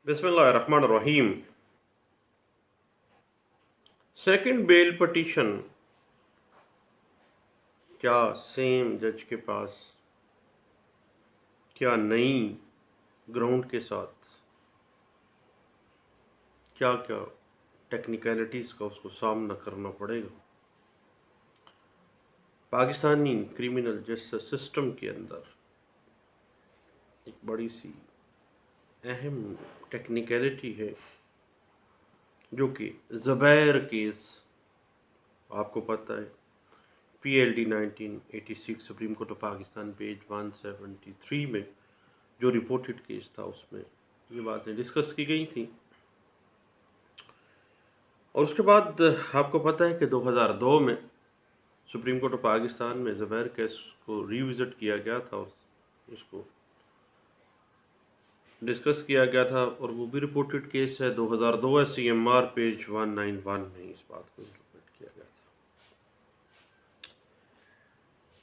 बिस्मिल्लाहिर्रहमानिर्रहीम। Second bell petition, क्या same जज के पास क्या नई ग्राउंड के साथ क्या क्या टेक्निकलिटीज़ का उसको सामना करना पड़ेगा। पाकिस्तानी क्रिमिनल जस्टिस सिस्टम के अंदर एक बड़ी सी अहम टेक्निकलिटी है जो कि ज़ुबैर केस, आपको पता है PLD 1986 supreme court of Pakistan page 173 में जो रिपोर्टेड केस था उसमें ये बातें डिस्कस की गई थी। और उसके बाद आपको पता है कि 2002 में सुप्रीम कोर्ट ऑफ पाकिस्तान में ज़ुबैर केस को रिविज़िट किया गया था और उसको डिस्कस किया गया था, और वो भी रिपोर्टेड केस है 2002 CMR पेज 191 में इस बात को इंटरप्रेट किया गया था।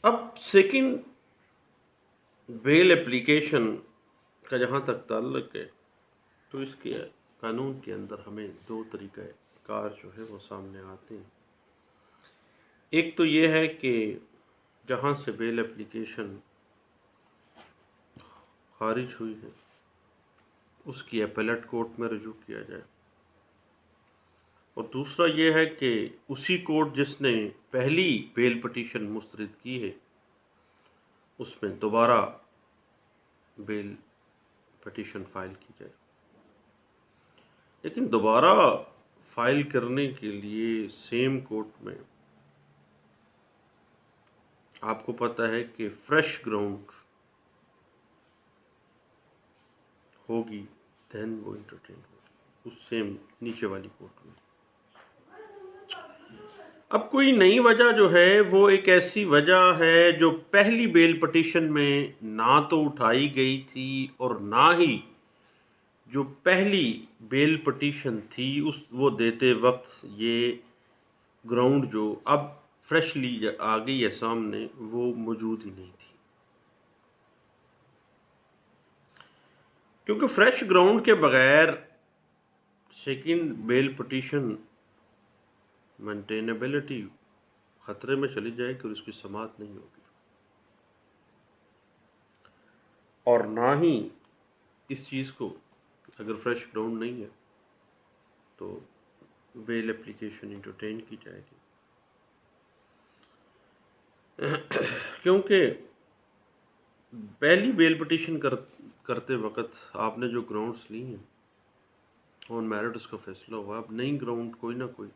अब सेकंड बेल एप्लीकेशन का जहाँ तक ताल्लुक है तो इसके कानून के अंदर हमें दो तरीक़ा कार जो है वो सामने आते हैं। एक तो ये है कि जहाँ से बेल एप्लीकेशन खारिज हुई है उसकी अपीलेट कोर्ट में रजू किया जाए, और दूसरा ये है कि उसी कोर्ट जिसने पहली बेल पटिशन मुस्तरद की है उसमें दोबारा बेल पटिशन फाइल की जाए। लेकिन दोबारा फाइल करने के लिए सेम कोर्ट में आपको पता है कि फ्रेश ग्राउंड होगी, देन वो इंटरटेन होगी उस सेम नीचे वाली कोर्ट में। अब कोई नई वजह जो है वो एक ऐसी वजह है जो पहली बेल पटिशन में ना तो उठाई गई थी और ना ही जो पहली बेल पटिशन थी उस वो देते वक्त ये ग्राउंड जो अब फ्रेशली आ गई है सामने वो मौजूद ही नहीं थी, क्योंकि फ्रेश ग्राउंड के बगैर सेकंड बेल पटिशन मेंटेनेबिलिटी खतरे में चली जाएगी और उसकी समाअत नहीं होगी, और ना ही इस चीज़ को अगर फ्रेश ग्राउंड नहीं है तो बेल एप्लीकेशन इंटरटेन की जाएगी। क्योंकि पहली बेल पटिशन करते वक्त आपने जो ग्राउंड्स ली हैं ऑन मेरिट उसका फैसला हुआ। अब नई ग्राउंड कोई ना कोई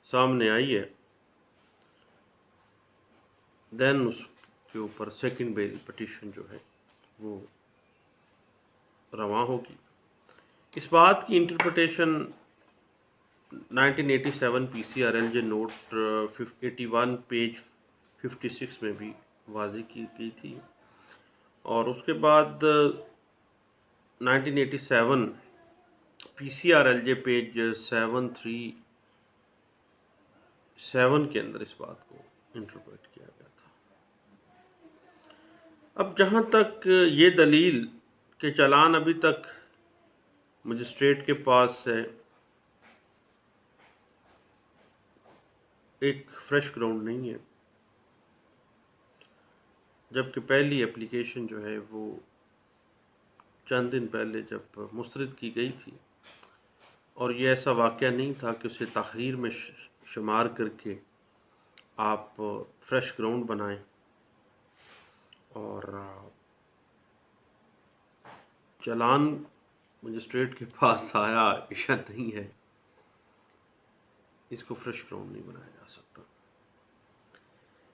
सामने आई है, देन उसके ऊपर सेकंड बेल पटिशन जो है वो रवा होगी। इस बात की इंटरप्रिटेशन 1987 PCRLJ नोट 81 पेज 56 में भी वाज़ेह की गई थी, और उसके बाद 1987 PCRLJ पेज 737 के अंदर इस बात को इंटरप्रेट किया गया था। अब जहाँ तक ये दलील के चालान अभी तक मजिस्ट्रेट के पास है, एक फ्रेश ग्राउंड नहीं है, जबकि पहली एप्लीकेशन जो है वो चंद दिन पहले जब मुस्तरद की गई थी, और ये ऐसा वाक़या नहीं था कि उसे ताख़ीर में शुमार करके आप फ्रेश ग्राउंड बनाएं, और चालान मजिस्ट्रेट के पास आया ऐसा नहीं है, इसको फ्रेश ग्राउंड नहीं बनाया जा सकता।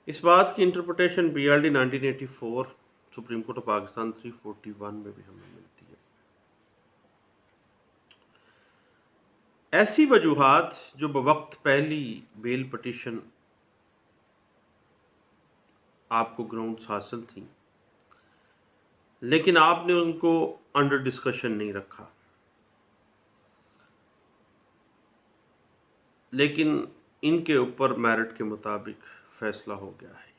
इस बात की interpretation BLD 1984 supreme court of Pakistan 341 में भी हमें मिलती है। ऐसी वजूहात जो बवक्त पहली बेल पटिशन आपको ग्राउंड्स हासिल थी लेकिन आपने उनको अंडर डिस्कशन नहीं रखा, लेकिन इनके ऊपर मेरिट के मुताबिक फैसला हो गया है,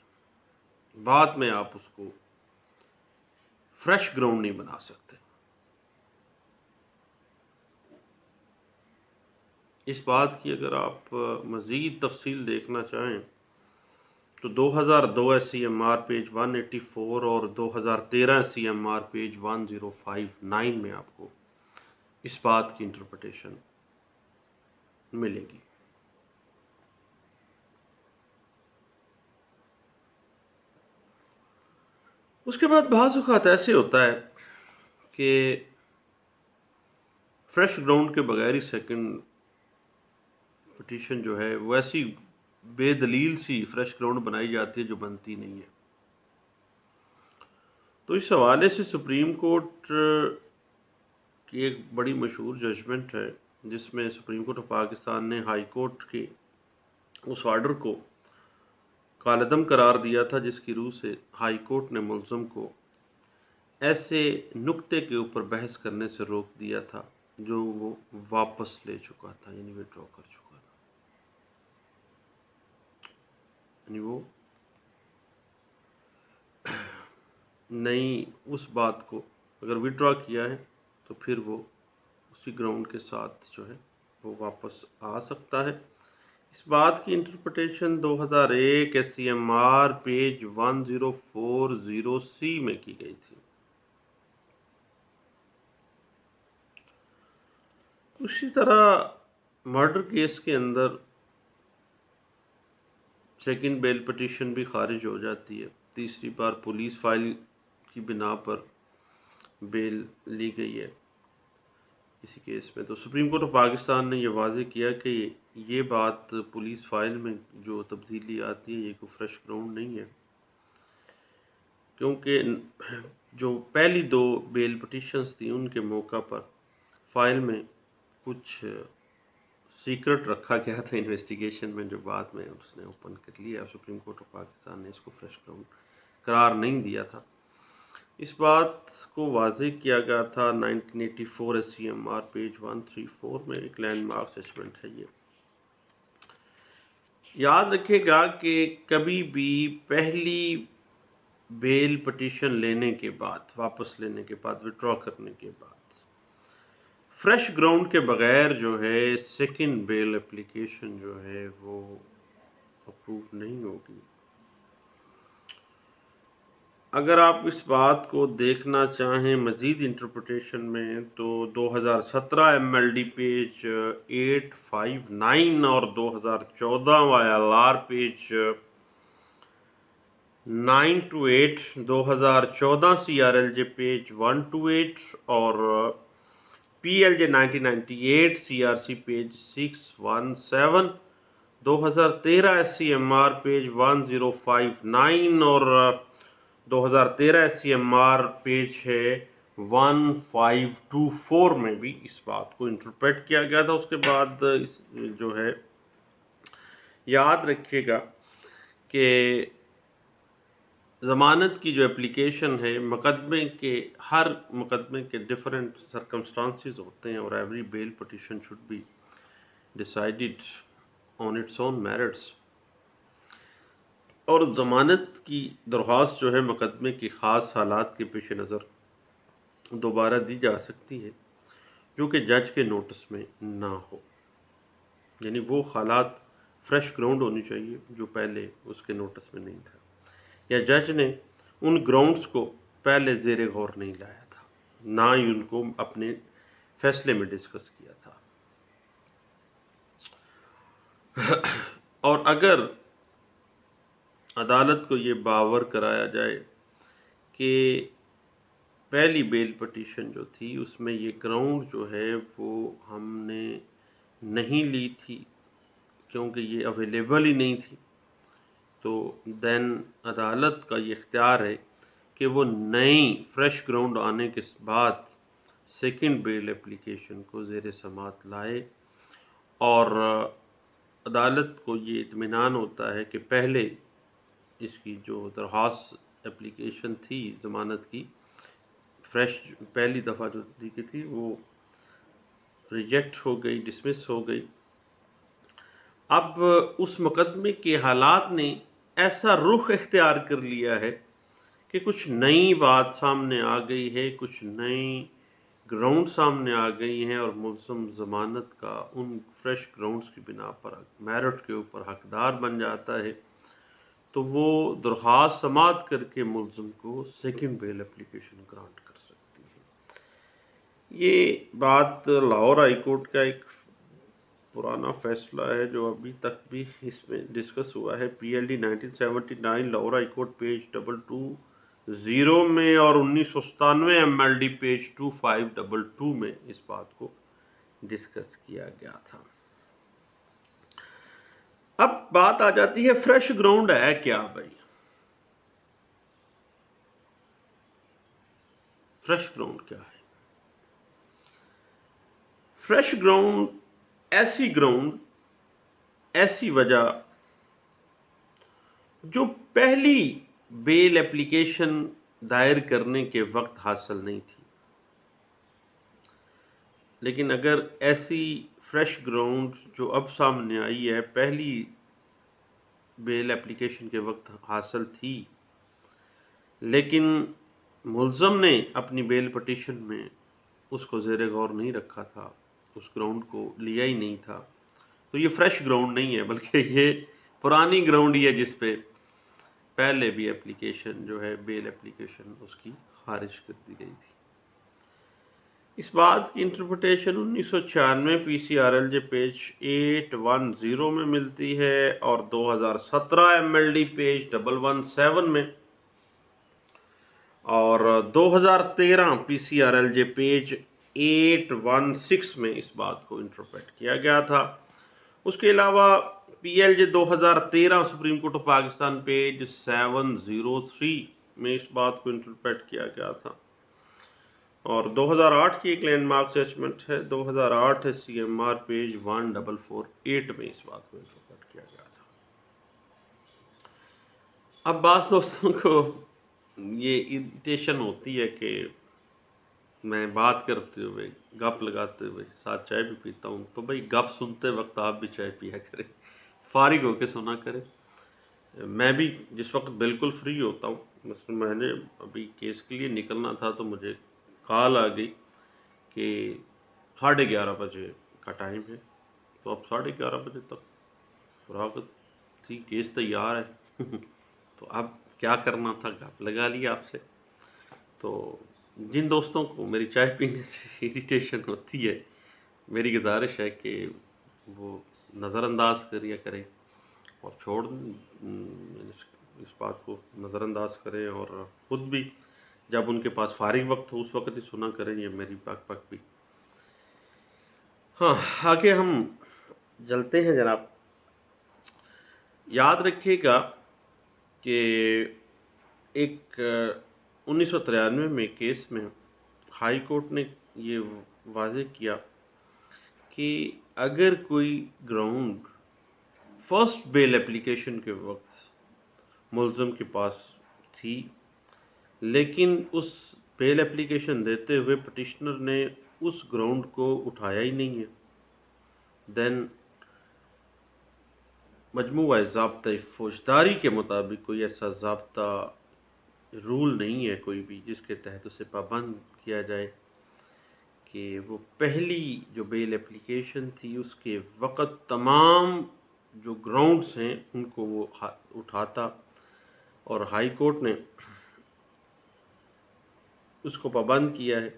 बाद में आप उसको फ्रेश ग्राउंड नहीं बना सकते। اس بات کی اگر آپ مزید تفصیل دیکھنا چاہیں تو 2002 SCMR پیج 184 اور 2013 SCMR پیج 1059 میں آپ کو اس بات کی انٹرپریٹیشن ملے گی۔ اس کے بعد بعض اوقات ایسے ہوتا ہے کہ فریش گراؤنڈ کے بغیر ہی سیکنڈ پٹیشن جو ہے وہ ایسی بے دلیل سی فریش گراؤنڈ بنائی جاتی ہے جو بنتی نہیں ہے۔ تو اس حوالے سے سپریم کورٹ کی ایک بڑی مشہور ججمنٹ ہے جس میں سپریم کورٹ آف پاکستان نے ہائی کورٹ کے اس آرڈر کو کالعدم قرار دیا تھا جس کی روح سے ہائی کورٹ نے ملزم کو ایسے نکتے کے اوپر بحث کرنے سے روک دیا تھا جو وہ واپس لے چکا تھا، یعنی وڈرا کر چکا تھا، یعنی وہ نئی اس بات کو اگر وڈرا کیا ہے تو پھر وہ اسی گراؤنڈ کے ساتھ جو ہے وہ واپس آ سکتا ہے۔ اس بات کی انٹرپریٹیشن 2001 SCMR پیج 1040C میں کی گئی تھی۔ اسی طرح مرڈر کیس کے اندر سیکنڈ بیل پٹیشن بھی خارج ہو جاتی ہے، تیسری بار پولیس فائل کی بنا پر بیل لی گئی ہے اسی کیس میں۔ تو سپریم کورٹ آف پاکستان نے یہ واضح کیا کہ یہ بات پولیس فائل میں جو تبدیلی آتی ہے یہ کوئی فریش گراؤنڈ نہیں ہے، کیونکہ جو پہلی دو بیل پٹیشنز تھیں ان کے موقع پر فائل میں کچھ سیکرٹ رکھا گیا تھا انویسٹیگیشن میں، جو بعد میں اس نے اوپن کر لیا۔ سپریم کورٹ آف پاکستان نے اس کو فریش گراؤنڈ قرار نہیں دیا تھا۔ اس بات کو واضح کیا گیا تھا 1984 SCMR پیج 134 میں، ایک لینڈ مارک ججمنٹ ہے یہ۔ یاد رکھے گا کہ کبھی بھی پہلی بیل پٹیشن لینے کے بعد، واپس لینے کے بعد، وڈرا کرنے کے بعد فریش گراؤنڈ کے بغیر جو ہے سیکنڈ بیل اپلیکیشن جو ہے وہ اپروو نہیں ہوگی۔ اگر آپ اس بات کو دیکھنا چاہیں مزید انٹرپریٹیشن میں تو 2017 MLD پیج 859 اور 2014 YLR پیج 928، 2014 CRLJ پیج 128 اور PLJ 1998 CRC page 617، 2013 SCMR page 1059 اور 2013 SCMR پیج ہے 1524 میں بھی اس بات کو انٹرپریٹ کیا گیا تھا۔ اس کے بعد جو ہے یاد رکھیے گا کہ ضمانت کی جو اپلیکیشن ہے، مقدمے کے ہر مقدمے کے ڈیفرنٹ سرکمسٹانسز ہوتے ہیں اور every bail petition should be decided on its own merits, اور ضمانت کی درخواست جو ہے مقدمے کی خاص حالات کے پیش نظر دوبارہ دی جا سکتی ہے جو کہ جج کے نوٹس میں نہ ہو، یعنی وہ حالات فریش گراؤنڈ ہونی چاہیے جو پہلے اس کے نوٹس میں نہیں تھا، یا جج نے ان گراؤنڈز کو پہلے زیر غور نہیں لایا تھا، نہ ہی ان کو اپنے فیصلے میں ڈسکس کیا تھا۔ اور اگر عدالت کو یہ باور کرایا جائے کہ پہلی بیل پٹیشن جو تھی اس میں یہ گراؤنڈ جو ہے وہ ہم نے نہیں لی تھی کیونکہ یہ اویلیبل ہی نہیں تھی، تو دین عدالت کا یہ اختیار ہے کہ وہ نئی فریش گراؤنڈ آنے کے بعد سیکنڈ بیل اپلیکیشن کو زیر سماعت لائے، اور عدالت کو یہ اطمینان ہوتا ہے کہ پہلے اس کی جو درخواست اپلیکیشن تھی ضمانت کی فریش پہلی دفعہ جو دی گئی تھی وہ ریجیکٹ ہو گئی، ڈسمس ہو گئی۔ اب اس مقدمے کے حالات نے ایسا رخ اختیار کر لیا ہے کہ کچھ نئی بات سامنے آ گئی ہے، کچھ نئی گراؤنڈ سامنے آ گئی ہیں اور ملزم ضمانت کا ان فریش گراؤنڈز کی بنا پر میرٹ کے اوپر حقدار بن جاتا ہے تو وہ درخواست سماعت کر کے ملزم کو سیکنڈ بیل اپلیکیشن گرانٹ کر سکتی ہے۔ یہ بات لاہور ہائی کورٹ کا ایک پرانا فیصلہ ہے جو ابھی تک بھی اس میں ڈسکس ہوا ہے، P L D 1979 Lahore high court page 220 میں، اور 1997 ایم ایل ڈی پیج 2522 میں اس بات کو ڈسکس کیا گیا تھا۔ اب بات آ جاتی ہے فریش گراؤنڈ ہے کیا بھائی؟ فریش گراؤنڈ کیا ہے؟ فریش گراؤنڈ ایسی وجہ جو پہلی بیل اپلیکیشن دائر کرنے کے وقت حاصل نہیں تھی، لیکن اگر ایسی فریش گراؤنڈ جو اب سامنے آئی ہے پہلی بیل اپلیکیشن کے وقت حاصل تھی، لیکن ملزم نے اپنی بیل پٹیشن میں اس کو زیر غور نہیں رکھا تھا، اس گراؤنڈ کو لیا ہی نہیں تھا، تو یہ فریش گراؤنڈ نہیں ہے بلکہ یہ پرانی گراؤنڈ ہی ہے جس پہ پہلے بھی اپلیکیشن جو ہے بیل اپلیکیشن اس کی خارج کر دی گئی تھی۔ اس بات کی interpretation 1996 P C R L J page 810 میں ملتی ہے اور 2017 ایم ایل ڈی پیج 117 میں، اور 2013 P C R L J page 816 میں اس بات کو انٹرپریٹ کیا گیا تھا۔ اس کے علاوہ P L J 2013 supreme court of Pakistan page 703 میں اس بات کو انٹرپریٹ کیا گیا تھا، اور 2008 کی ایک لینڈ مارک ججمنٹ ہے 2008 سی ایم آر پیج 1448 میں اس بات کو انٹرپریٹ کیا گیا تھا۔ اب بعض دوستوں کو یہ اریٹیشن ہوتی ہے کہ میں بات کرتے ہوئے گپ لگاتے ہوئے ساتھ چائے بھی پیتا ہوں، تو بھائی گپ سنتے وقت آپ بھی چائے پیا کریں، فارغ ہو کے سنا کریں۔ میں بھی جس وقت بالکل فری ہوتا ہوں، مثلا میں نے ابھی کیس کے لیے نکلنا تھا تو مجھے کال آ گئی کہ 11:30 بجے کا ٹائم ہے، تو اب 11:30 بجے تک فراغت تھی، کیس تیار ہے تو اب کیا کرنا تھا، گپ لگا لیا آپ سے۔ تو جن دوستوں کو میری چائے پینے سے اریٹیشن ہوتی ہے، میری گزارش ہے کہ وہ نظر انداز کریا کریں اور چھوڑ اس بات کو نظر انداز کریں، اور خود بھی جب ان کے پاس فارغ وقت ہو اس وقت ہی سنا کریں، یہ میری پاک بھی۔ ہاں، آگے ہم چلتے ہیں جناب۔ یاد رکھیے گا کہ ایک 1993 میں کیس میں ہائی کورٹ نے یہ واضح کیا کہ اگر کوئی گراؤنڈ فرسٹ بیل اپلیکیشن کے وقت ملزم کے پاس تھی، لیکن اس بیل اپلیکیشن دیتے ہوئے پٹیشنر نے اس گراؤنڈ کو اٹھایا ہی نہیں ہے، دین مجموعہ ضابطۂ فوجداری کے مطابق کوئی ایسا ضابطہ رول نہیں ہے کوئی بھی جس کے تحت اسے پابند کیا جائے کہ وہ پہلی جو بیل اپلیکیشن تھی اس کے وقت تمام جو گراؤنڈز ہیں ان کو وہ اٹھاتا، اور ہائی کورٹ نے اس کو پابند کیا ہے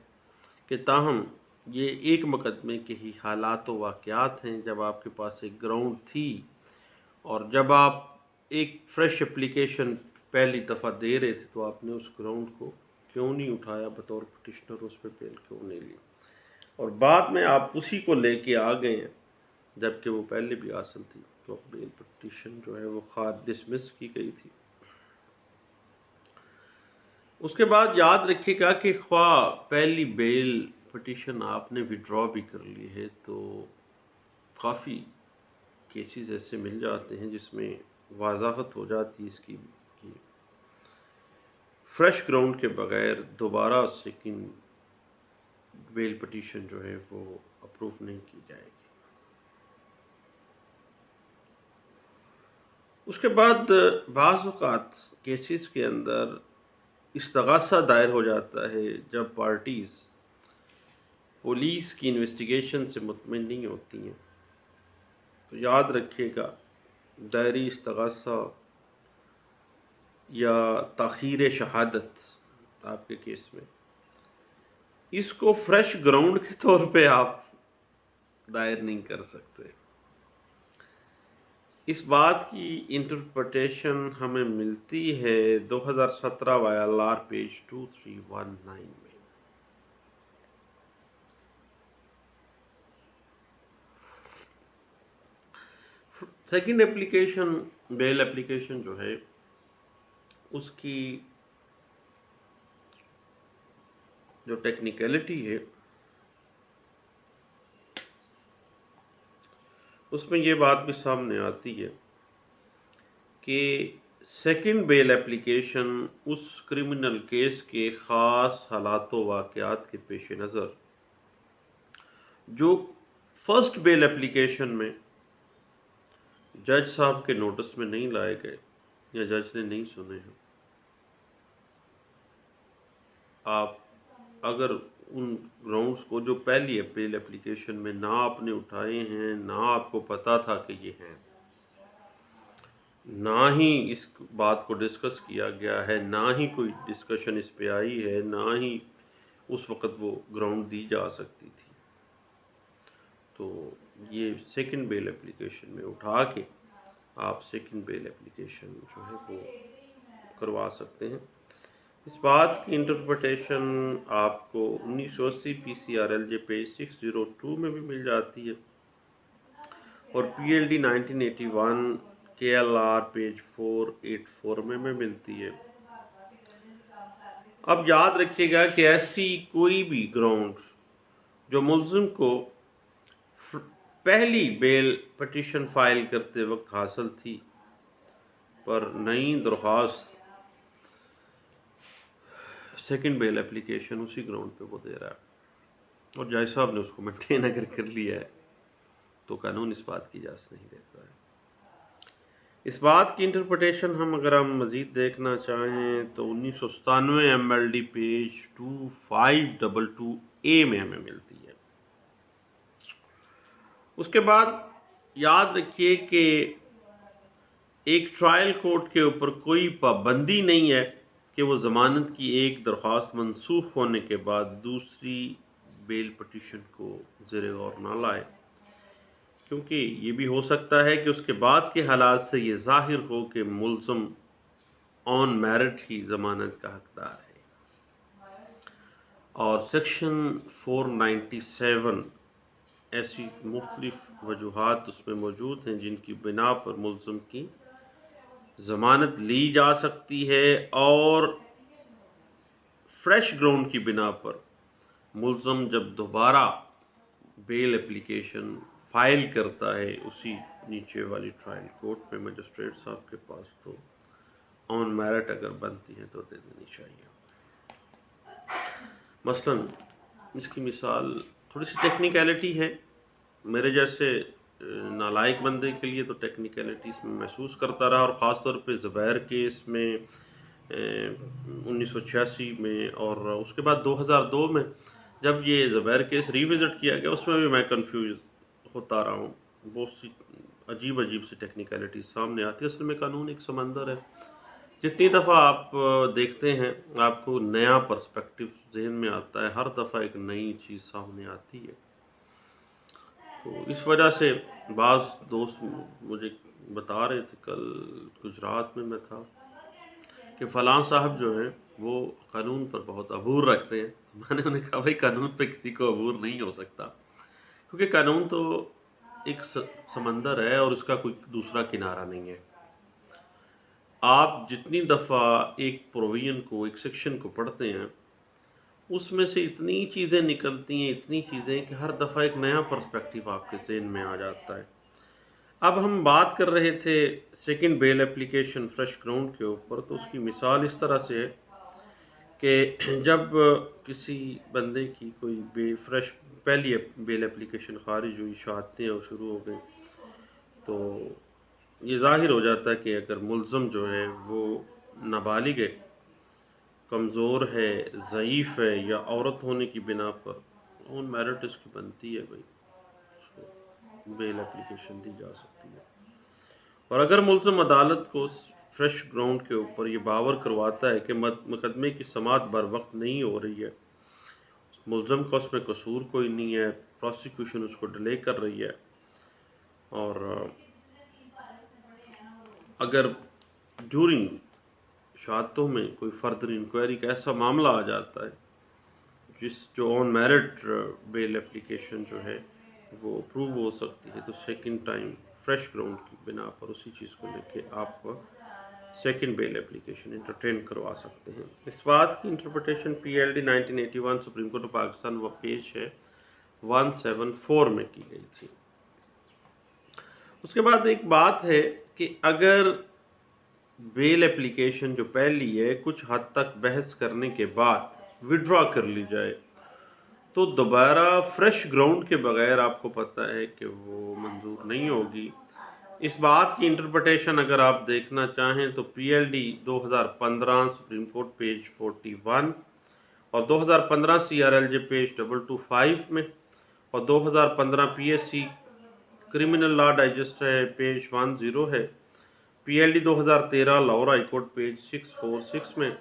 کہ تاہم یہ ایک مقدمے کے ہی حالات و واقعات ہیں جب آپ کے پاس ایک گراؤنڈ تھی، اور جب آپ ایک فریش اپلیکیشن پہلی دفعہ دے رہے تھے تو آپ نے اس گراؤنڈ کو کیوں نہیں اٹھایا بطور پٹیشنر، اس پہ بیل کیوں نہیں لی، اور بعد میں آپ اسی کو لے کے آ گئے ہیں جبکہ وہ پہلے بھی حاصل تھی، تو بیل پٹیشن جو ہے وہ ڈسمس کی گئی تھی۔ اس کے بعد یاد رکھیے گا کہ خواہ پہلی بیل پٹیشن آپ نے وڈرا بھی کر لی ہے تو کافی کیسز ایسے مل جاتے ہیں جس میں وضاحت ہو جاتی ہے اس کی کہ فریش گراؤنڈ کے بغیر دوبارہ سیکنڈ بیل پٹیشن جو ہے وہ اپروو نہیں کی جائے گی۔ اس کے بعد بعض اوقات کیسز کے اندر استغاثہ دائر ہو جاتا ہے جب پارٹیز پولیس کی انویسٹیگیشن سے مطمئن نہیں ہوتی ہیں، تو یاد رکھیے گا دائری استغاثہ یا تاخیر شہادت آپ کے کیس میں، اس کو فریش گراؤنڈ کے طور پہ آپ دائر نہیں کر سکتے۔ اس بات کی انٹرپریٹیشن ہمیں ملتی ہے 2017 YLR پیج 2319 میں۔ سیکنڈ اپلیکیشن، بیل اپلیکیشن جو ہے، اس کی جو ٹیکنیکلٹی ہے اس میں یہ بات بھی سامنے آتی ہے کہ سیکنڈ بیل اپلیکیشن اس کرمنل کیس کے خاص حالات و واقعات کے پیش نظر جو فرسٹ بیل اپلیکیشن میں جج صاحب کے نوٹس میں نہیں لائے گئے یا جج نے نہیں سنے ہیں، آپ اگر ان گراؤنڈز کو جو پہلی بیل اپلیکیشن میں نہ آپ نے اٹھائے ہیں، نہ آپ کو پتا تھا کہ یہ ہیں، نہ ہی اس بات کو ڈسکس کیا گیا ہے، نہ ہی کوئی ڈسکشن اس پہ آئی ہے، نہ ہی اس وقت وہ گراؤنڈ دی جا سکتی تھی، تو یہ سیکنڈ بیل اپلیکیشن میں اٹھا کے آپ سیکنڈ بیل اپلیکیشن جو ہے وہ کروا سکتے ہیں۔ اس بات کی انٹرپریٹیشن آپ کو 1980 PCRLJ پیج 602 میں بھی مل جاتی ہے اور PLD 1981 KLR پیج 484 میں ملتی ہے۔ اب یاد رکھیے گا کہ ایسی کوئی بھی گراؤنڈ جو ملزم کو پہلی بیل پٹیشن فائل کرتے وقت حاصل تھی پر نئی درخواست سیکنڈ بیل اپلیکیشن اسی گراؤنڈ پہ وہ دے رہا ہے اور جج صاحب نے اس کو مینٹین اگر کر لیا ہے تو قانون اس بات کی اجازت نہیں دیتا ہے۔ اس بات کی انٹرپریٹیشن اگر ہم مزید دیکھنا چاہیں تو 1997 MLD پیج 2522A میں ہمیں ملتی ہے۔ اس کے بعد یاد رکھیے کہ ایک ٹرائل کورٹ کے اوپر کوئی پابندی نہیں ہے کہ وہ ضمانت کی ایک درخواست منسوخ ہونے کے بعد دوسری بیل پٹیشن کو زیر غور نہ لائے، کیونکہ یہ بھی ہو سکتا ہے کہ اس کے بعد کے حالات سے یہ ظاہر ہو کہ ملزم آن میرٹ ہی ضمانت کا حقدار ہے، اور سیکشن 497 ایسی مختلف وجوہات اس میں موجود ہیں جن کی بنا پر ملزم کی ضمانت لی جا سکتی ہے، اور فریش گراؤنڈ کی بنا پر ملزم جب دوبارہ بیل اپلیکیشن فائل کرتا ہے اسی نیچے والی ٹرائل کورٹ میں مجسٹریٹ صاحب کے پاس، تو آن میرٹ اگر بنتی ہے تو دے دینی چاہیے۔ مثلا اس کی مثال تھوڑی سی ٹیکنیکلٹی ہے، میرے جیسے نالائق بندے کے لیے تو ٹیکنیکلٹی اس میں محسوس کرتا رہا، اور خاص طور پہ زبیر کیس میں 1986 میں، اور اس کے بعد 2002 میں جب یہ زبیر کیس ری وزٹ کیا گیا اس میں بھی میں کنفیوز ہوتا رہا ہوں، بہت سی عجیب سی ٹیکنیکلٹی سامنے آتی ہے۔ اصل میں قانون ایک سمندر ہے، جتنی دفعہ آپ دیکھتے ہیں آپ کو نیا پرسپیکٹو ذہن میں آتا ہے، ہر دفعہ ایک نئی چیز سامنے آتی ہے، تو اس وجہ سے بعض دوست مجھے بتا رہے تھے، کل گجرات میں تھا، کہ فلاں صاحب جو ہیں وہ قانون پر بہت عبور رکھتے ہیں۔ میں نے انہیں کہا بھائی قانون پہ کسی کو عبور نہیں ہو سکتا، کیونکہ قانون تو ایک سمندر ہے اور اس کا کوئی دوسرا کنارہ نہیں ہے۔ آپ جتنی دفعہ ایک پروویژن کو، ایک سیکشن کو پڑھتے ہیں اس میں سے اتنی چیزیں نکلتی ہیں، اتنی چیزیں کہ ہر دفعہ ایک نیا پرسپیکٹیو آپ کے ذہن میں آ جاتا ہے۔ اب ہم بات کر رہے تھے سیکنڈ بیل اپلیکیشن فریش گراؤنڈ کے اوپر، تو اس کی مثال اس طرح سے ہے کہ جب کسی بندے کی کوئی فریش پہلی بیل اپلیکیشن خارج ہوئی، شہادتیں اور شروع ہو گئی، تو یہ ظاہر ہو جاتا ہے کہ اگر ملزم جو ہے وہ نابالغ ہے، کمزور ہے، ضعیف ہے، یا عورت ہونے کی بنا پر ऑन मेरिट इसकी बनती है भाई, उसको बेल एप्लीकेशन दी जा सकती है। और अगर मुल्ज़िम अदालत को फ्रेश ग्राउंड के ऊपर ये बावर करवाता है कि मुकदमे की समाअत बर वक्त नहीं हो रही है, मुल्ज़िम का उसमें कसूर कोई नहीं है, प्रोसिक्यूशन उसको डिले कर रही है, और अगर ड्यूरिंग शहादतों में कोई फर्दर इंक्वायरी का ऐसा मामला आ जाता है जो ऑन मेरिट बेल एप्लीकेशन जो है वो अप्रूव हो सकती है, तो सेकंड टाइम फ्रेश ग्राउंड की बिना पर उसी चीज़ को लेके आप सेकंड बेल एप्लीकेशन इंटरटेन करवा सकते हैं। इस बात की interpretation PLD 1981 supreme court of Pakistan व पेज है 174 में की गई थी। उसके बाद एक बात है कि अगर बेल एप्लीकेशन जो पहली है कुछ हद तक बहस करने के बाद विड्रॉ कर ली जाए, तो दोबारा फ्रेश ग्राउंड के बगैर आपको पता है कि वो मंजूर नहीं होगी। इस बात की इंटरप्रिटेशन अगर आप देखना चाहें तो PLD 2015 सुप्रीम कोर्ट पेज 41 और 2015 CRLJ पेज 225 में, और 2015 PSC क्रिमिनल लॉ डाइजेस्ट है पेज 10 है, PLD 2013 Lahore high court page 646 में,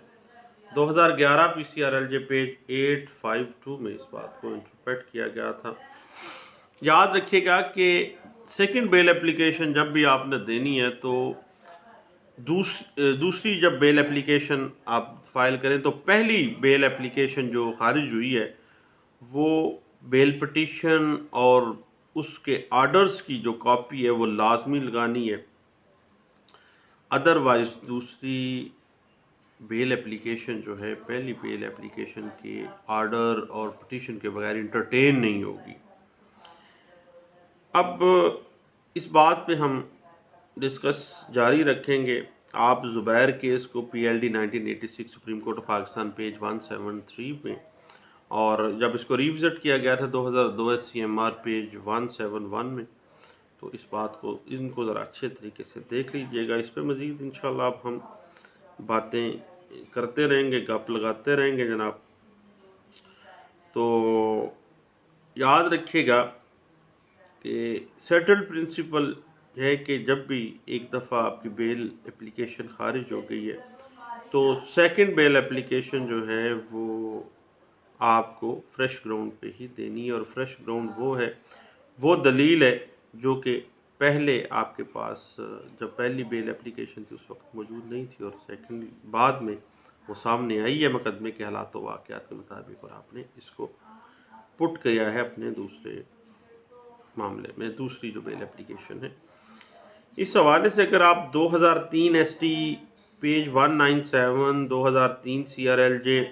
2011 PCRLJ पेज 852 में इस बात को इंटरप्रेट किया गया था। याद रखिएगा कि सेकंड बेल एप्लीकेशन जब भी आपने देनी है तो दूसरी जब बेल एप्लीकेशन आप फाइल करें तो पहली बेल एप्लीकेशन जो खारिज हुई है वो बेल पिटीशन और उसके आर्डर्स की जो कॉपी है वो लाजमी लगानी है, अदरवाइज दूसरी बेल एप्लीकेशन जो है पहली बेल एप्लीकेशन के आर्डर और पिटीशन के बगैर इंटरटेन नहीं होगी। अब इस बात पे हम डिस्कस जारी रखेंगे। आप ज़ुबैर केस को PLD 1986 supreme court of Pakistan page 173 में, और जब इसको रिविजिट किया गया था 2002 CMR पेज 171 में, तो इस बात को इनको ज़रा अच्छे तरीके से देख लीजिएगा। इस पर मज़ीद इंशाल्लाह अब हम बातें करते रहेंगे, गप लगाते रहेंगे जनाब। तो याद रखिएगा कि सेटल्ड प्रिंसिपल है कि जब भी एक दफ़ा आपकी बेल एप्लीकेशन खारिज हो गई है तो सेकंड बेल एप्लीकेशन जो है वो आपको फ्रेश ग्राउंड पे ही देनी है, और फ्रेश ग्राउंड वो है, वो दलील है जो कि पहले आपके पास जब पहली बेल एप्लीकेशन थी उस वक्त मौजूद नहीं थी, और सेकंड बाद में वो सामने आई है मुकदमे के हालात व वाक़यात के मुताबिक, और आपने इसको पुट किया है अपने दूसरे मामले में, दूसरी जो बेल एप्लीकेशन है। इस हवाले से अगर आप 2003 ST पेज 197, 2003 CRLJ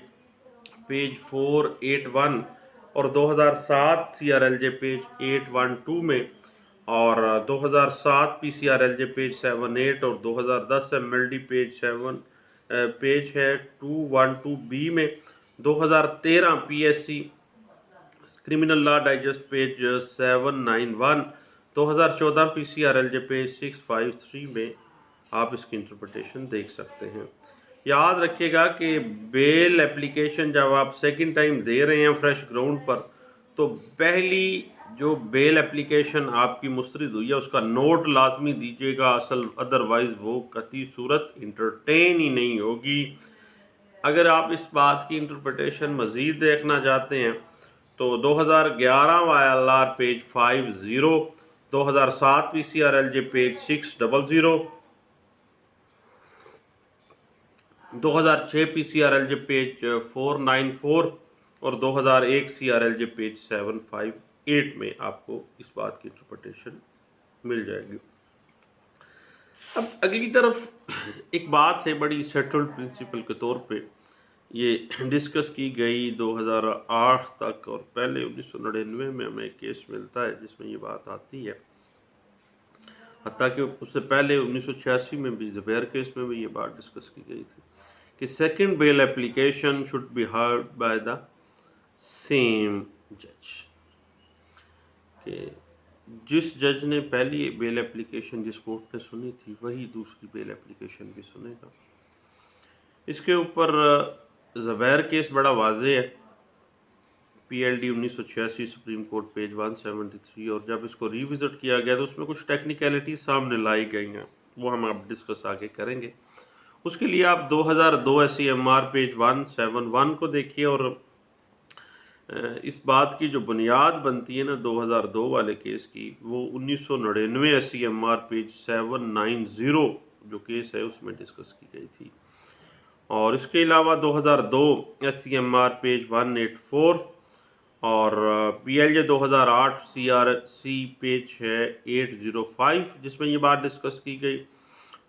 पेज 481 और 2007 CRLJ पेज 812 में, और 2007 PCRLJ पेज 78 और 2010 MLD पेज है 212B में, 2013 PSC criminal law digest page 791, 2014 PCRLJ page 653 में आप इसकी इंटरप्रिटेशन देख सकते हैं। याद रखिएगा कि बेल एप्लीकेशन जब आप सेकंड टाइम दे रहे हैं फ्रेश ग्राउंड पर, तो पहली जो बेल एप्लीकेशन आपकी मुस्तरद हुई है उसका नोट लाजमी दीजिएगा असल, अदरवाइज वो कतई सूरत इंटरटेन ही नहीं होगी। अगर आप इस बात की इंटरप्रिटेशन मज़ीद देखना चाहते हैं तो 2011 YLR page 50, 2007 PCRLJ page 600, 2006 PCRLJ page 494 और 2001 CRLJ पेज 758 में आपको इस बात की इंटरप्रिटेशन मिल जाएगी। अब अगली तरफ एक बात है बड़ी सेटल्ड प्रिंसिपल के तौर पे ये डिस्कस की गई 2008 तक, और पहले 1999 में हमें केस मिलता है जिसमें ये बात आती है, हत्ता कि उससे पहले 1986 में भी ज़ुबैर केस में भी ये बात डिस्कस की गई थी कि second bail application should be heard by the same जज, कि जिस जज ने पहली बेल एप्लीकेशन जिस कोर्ट ने सुनी थी वही दूसरी बेल एप्लीकेशन भी सुनेगा। इसके ऊपर ज़ुबैर केस बड़ा वाज़ेह है PLD 1986 सुप्रीम कोर्ट पेज 173, और जब इसको रिविजिट किया गया तो उसमें कुछ टेक्निकलिटी सामने लाई गई हैं, वो हम अब डिस्कस आगे करेंगे। उसके लिए आप 2002 SCMR पेज 171 को देखिए, और इस बात की जो बुनियाद बनती है ना 2002 वाले केस की, वो 1999 SCMR पेज 790 जो केस है उसमें डिस्कस की गई थी। और इसके अलावा 2002 SCMR पेज 184 और PLJ 2008 CRC पेज है 805 जिसमें ये बात डिस्कस की गई।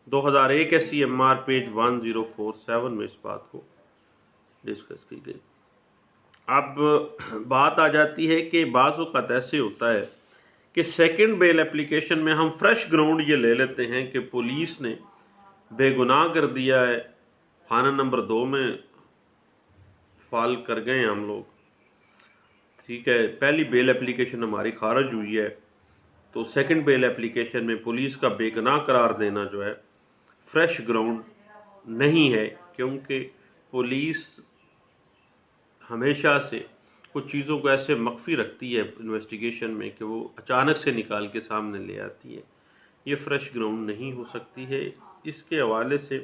2001 SCMR पेज 1047 में इस बात को डिस्कस की गई। अब बात आ जाती है कि बाज़ औक़ात ऐसे होता है कि सेकंड बेल एप्लीकेशन में हम फ्रेश ग्राउंड ये ले लेते हैं कि पुलिस ने बेगुनाह कर दिया है, थाना नंबर 2 में फाल कर गए हैं हम लोग, ठीक है, पहली बेल एप्लीकेशन हमारी खारिज हुई है, तो सेकंड बेल एप्लीकेशन में पुलिस का बेगुनाह करार देना जो है फ्रेश ग्राउंड नहीं है, क्योंकि पुलिस हमेशा से कुछ चीज़ों को ऐसे मख्फी रखती है इन्वेस्टिगेशन में कि वो अचानक से निकाल के सामने ले आती है। ये फ्रेश ग्राउंड नहीं हो सकती है। इसके हवाले से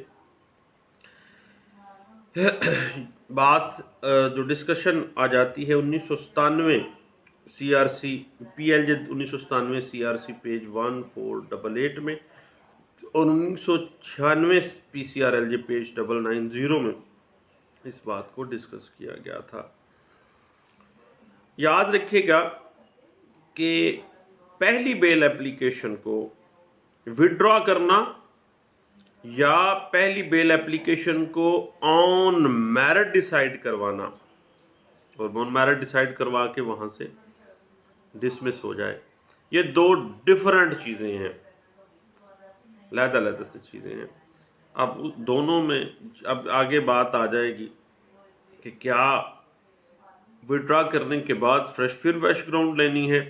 बात जो डिस्कशन आ जाती है 1997 CRC PLJ 1997 CRC पेज 1488 में और 1996 PCRLJ पेज 990 में इस बात को डिस्कस किया गया था। याद रखिएगा कि पहली बेल एप्लीकेशन को विड्रॉ करना या पहली बेल एप्लीकेशन को ऑन मेरिट डिसाइड करवाना और ऑन मेरिट डिसाइड करवा के वहां से डिसमिस हो जाए, ये दो डिफरेंट चीज़ें हैं, अलग-अलग सी चीज़ें हैं। अब दोनों में अब आगे बात आ जाएगी कि क्या विड्रॉ करने के बाद फिर फ्रेश ग्राउंड लेनी है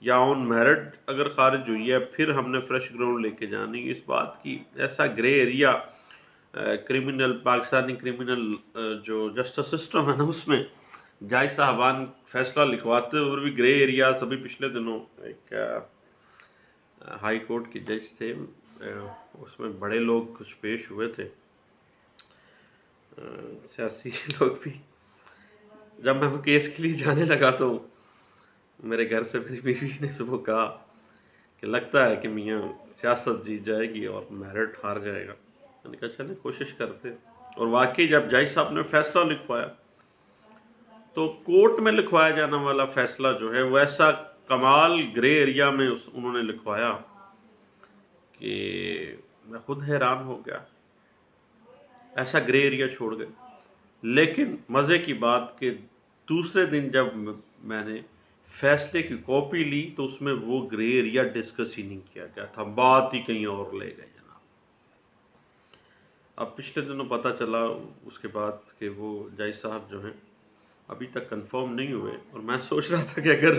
या ऑन मेरिट अगर खारिज हुई है फिर हमने फ्रेश ग्राउंड लेके जानी। इस बात की ऐसा grey area criminal Pakistani criminal जो जस्टिस सिस्टम है ना उसमें जज साहबान फैसला लिखवाते हुए भी ग्रे एरिया। सभी पिछले दिनों एक हाई कोर्ट के जज थे, उसमें बड़े लोग कुछ पेश हुए थे, सियासी लोग भी। जब मैं वो केस के लिए जाने लगा तो मेरे घर से मेरी बीवी ने सुबह कहा कि लगता है कि मियाँ सियासत जीत जाएगी और मेरिट हार जाएगा। मैंने कहा चले कोशिश करते, और वाकई जब जज साहब ने फैसला लिखवाया तो कोर्ट में लिखवाया जाने वाला फैसला जो है वो ऐसा कमाल ग्रे एरिया में उन्होंने लिखवाया कि मैं खुद हैरान हो गया, ऐसा ग्रे एरिया छोड़ गए। लेकिन मज़े की बात कि दूसरे दिन जब मैंने फैसले की कॉपी ली तो उसमें वो ग्रे एरिया डिस्कस ही नहीं किया गया था, बात ही कहीं और ले गए जनाब। अब पिछले दिनों पता चला उसके बाद कि वो जज साहब जो हैं अभी तक कंफर्म नहीं हुए, और मैं सोच रहा था कि अगर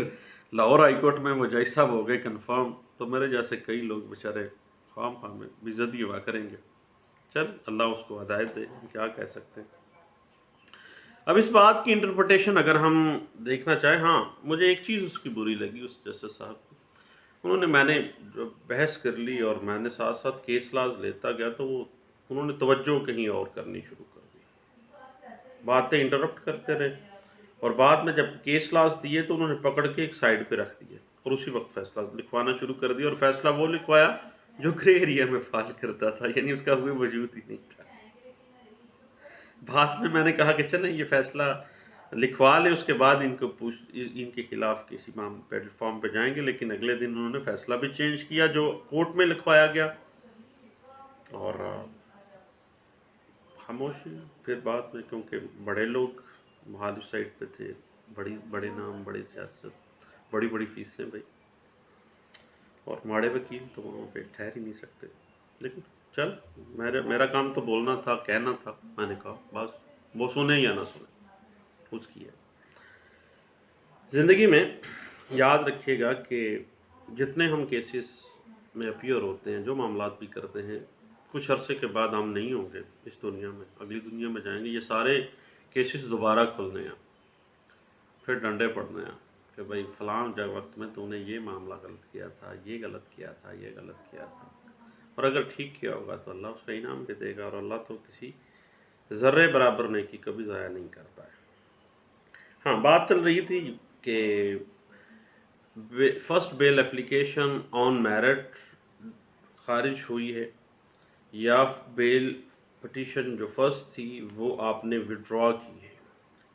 लाहौर हाई कोर्ट में वो जज साहब हो गए कंफर्म तो मेरे जैसे कई लोग बेचारे खाम खाम में बेइज्जती हुआ करेंगे। चल अल्लाह उसको हिदायत दे, क्या कह सकते हैं। अब इस बात की इंटरप्रिटेशन अगर हम देखना चाहें, हाँ मुझे एक चीज़ उसकी बुरी लगी उस जस्टिस साहब की, मैंने जो बहस कर ली और मैंने साथ साथ केस लाज लेता गया तो उन्होंने तवज्जो कहीं और करनी शुरू कर दी, बातें इंटरप्ट करते रहे, और बाद में जब केस लाज दिए तो उन्होंने पकड़ के एक साइड पे रख दिए और उसी वक्त फैसला लिखवाना शुरू कर दिया, और फैसला वो लिखवाया जो ग्रे एरिया में फाल करता था, यानी उसका कोई वजूद ही नहीं था। बाद में मैंने कहा कि चलें ये फैसला लिखवा लें, उसके बाद इनके खिलाफ किसी प्लेटफॉर्म पे जाएंगे, लेकिन अगले दिन उन्होंने फैसला भी चेंज किया जो कोर्ट में लिखवाया गया, और खामोशी फिर बाद में, क्योंकि बड़े लोग मुखालिफ साइड पे थे, बड़े नाम, बड़ी सियासत, बड़ी फीसें भाई, और माड़े वकील तो वहाँ पे ठहर ही नहीं सकते। लेकिन चल मेरा काम तो बोलना था, कहना था, मैंने कहा बस, वो सुने या ना सुने उसकी है। ज़िंदगी में याद रखिएगा कि जितने हम केसेस में अपीयर होते हैं, जो मामलात भी करते हैं, कुछ अरसे के बाद हम नहीं होंगे इस दुनिया में, अगली दुनिया में जाएंगे, ये सारे केसेस दोबारा खुलने हैं। फिर डंडे पड़ने हैं कि भाई फलां वक्त में तूने ये मामला गलत किया था, ये गलत किया था, ये गलत किया था। और अगर ठीक किया होगा तो अल्लाह उसका इनाम भी देगा, और अल्लाह तो किसी ज़र्रे बराबर नेकी कभी ज़ाया नहीं करता है। हाँ, बात चल रही थी कि first bail application on merit खारिज हुई है, या बेल पिटीशन जो फर्स्ट थी वो आपने विड्रॉ की है।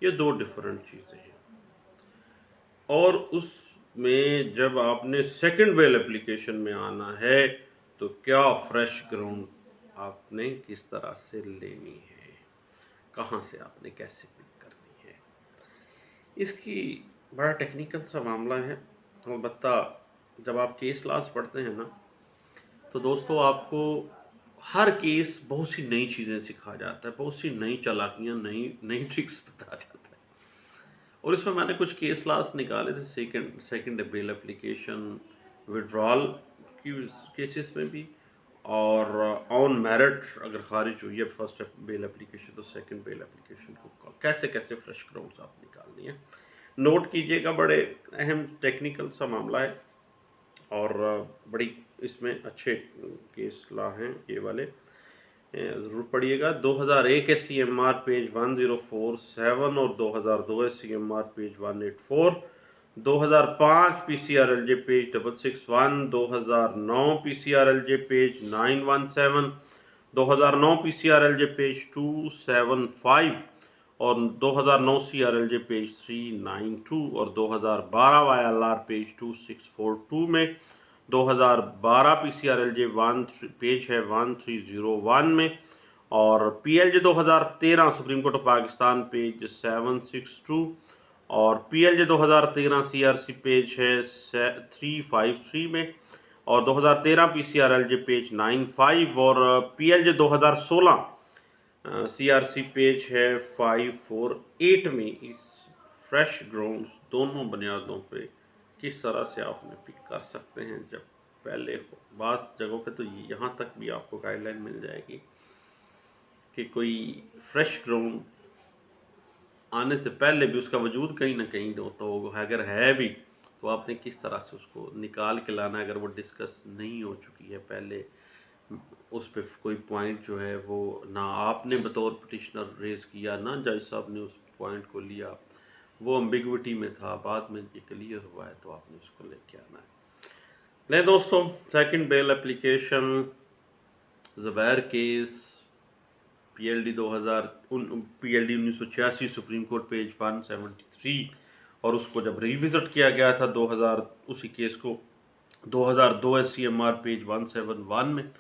ये दो डिफरेंट चीज़ें हैं। और उसमें जब आपने सेकंड बेल एप्लीकेशन में आना है तो क्या फ्रेश ग्राउंड आपने किस तरह से लेनी है, कहाँ से आपने कैसे पिक करनी है, इसकी बड़ा टेक्निकल सा मामला है। अलबत्ता जब आप केस लॉस पढ़ते हैं ना, तो दोस्तों आपको हर केस बहुत सी नई चीज़ें सिखा जाता है, बहुत सी नई चालाकियाँ, नई ट्रिक्स बता जाता है। और इसमें मैंने कुछ केस लॉस निकाले थे, सेकंड बेल एप्लीकेशन विड्रॉल की केसेस में भी, और ऑन मेरिट अगर खारिज हुई है फर्स्ट बेल एप्लीकेशन तो सेकंड बेल एप्लीकेशन को कैसे कैसे फ्रेश ग्राउंड्स आप निकालनी है। नोट कीजिएगा, बड़े अहम टेक्निकल सा मामला है, और बड़ी इसमें अच्छे केस लॉ हैं ये वाले, ज़रूर पढ़िएगा। 2001 SCMR पेज 1047 और 2002 SCMR page 184, 2005 PCRLJ page 661, 2009 PCRLJ page 917, 2009 PCRLJ page 275 और 2009 CRLJ पेज 392 और 2012 YLR पेज 2642 में, 2012 PCRLJ पेज है 1301 में, और PLJ 2013 supreme court of Pakistan page 762 और PLJ 2013 CRC पेज है 353 में, और 2013 PCRLJ पेज 95 और PLJ 2016 CRC पेज है 548 में। इस फ्रेश ग्राउंड्स दोनों बुनियादों पे किस तरह से आपने पिक कर सकते हैं जब पहले हो। बात जगहों पे तो यहाँ तक भी आपको गाइडलाइन मिल जाएगी कि कोई फ्रेश ग्राउंड आने से पहले भी उसका वजूद कहीं ना कहीं तो अगर है भी तो आपने किस तरह से उसको निकाल के लाना है, अगर वो डिस्कस नहीं हो चुकी है पहले, उस पर कोई पॉइंट जो है वो ना आपने बतौर पिटिशनर रेज किया, ना जज साहब ने उस पॉइंट को लिया, वो एम्बिग्विटी में था, बाद में ये क्लियर हुआ है तो आपने उसको लेके आना है। ले दोस्तों, second bail application Zubair case PLD 1986 supreme court page 173, और उसको जब रिविजिट किया गया था 2000 उसी केस को 2002 SCMR पेज 171 में,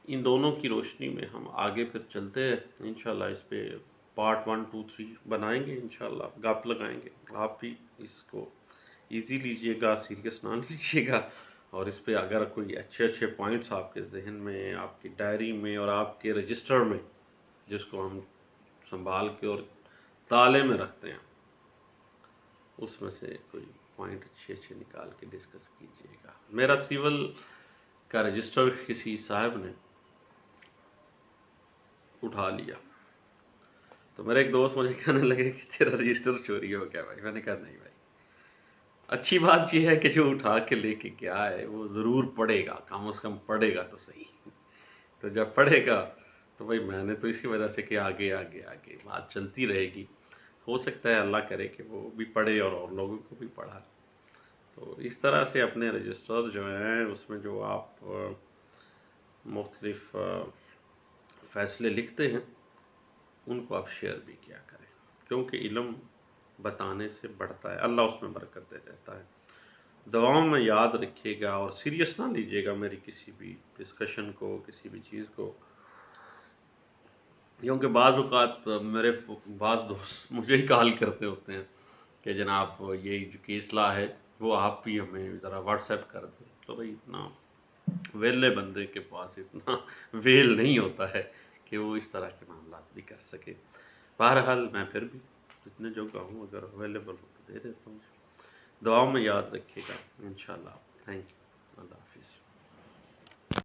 इन दोनों की रोशनी में हम आगे फिर चलते हैं इंशाल्लाह। इस पे पार्ट 1, 2, 3 बनाएंगे इंशाल्लाह, गप लगाएंगे। आप भी इसको इजी लीजिएगा, सीरियस ना लीजिएगा, और इस पे अगर कोई अच्छे अच्छे पॉइंट्स आपके जहन में, आपकी डायरी में और आपके रजिस्टर में, जिसको हम संभाल के और ताले में रखते हैं, उसमें से कोई पॉइंट अच्छे अच्छे निकाल के डिस्कस कीजिएगा। मेरा सिविल का रजिस्टर किसी साहब ने उठा लिया, तो मेरा एक दोस्त मुझे कहने लगे कि तेरा रजिस्टर चोरी हो गया भाई। मैंने कहा नहीं भाई, अच्छी बात यह है कि जो उठा के लेके गया है वो ज़रूर पढ़ेगा, कम से कम पढ़ेगा तो सही। तो जब पढ़ेगा तो भाई मैंने तो इसी वजह से कि आगे आगे आगे बात चलती रहेगी, हो सकता है अल्लाह करे कि वो भी पढ़े और लोगों को भी पढ़ा। तो इस तरह से अपने रजिस्टर जो हैं उसमें जो आप मुख्तलिफ फ़ैसले लिखते हैं उनको आप शेयर भी किया करें, क्योंकि इल्म बताने से बढ़ता है, अल्लाह उसमें बरकत दे देता है। दुआओं में याद रखिएगा और सीरियस ना लीजिएगा मेरी किसी भी डिस्कशन को, किसी भी चीज़ को, क्योंकि बाज़ औक़ात मेरे बाज़ दोस्त मुझे ही कॉल करते होते हैं कि जनाब ये जो केस लॉ है वो आप भी हमें ज़रा व्हाट्सएप कर दें। तो भाई इतना वेले बंदे के पास इतना वेल नहीं होता है कि वो इस तरह के मामला भी कर सके। बहरहाल मैं फिर भी जितने जो कहूँ अगर अवेलेबल हो तो दे देता हूँ। दुआओं में याद रखिएगा इंशाल्लाह। Thank you. अल्लाह हाफिज़।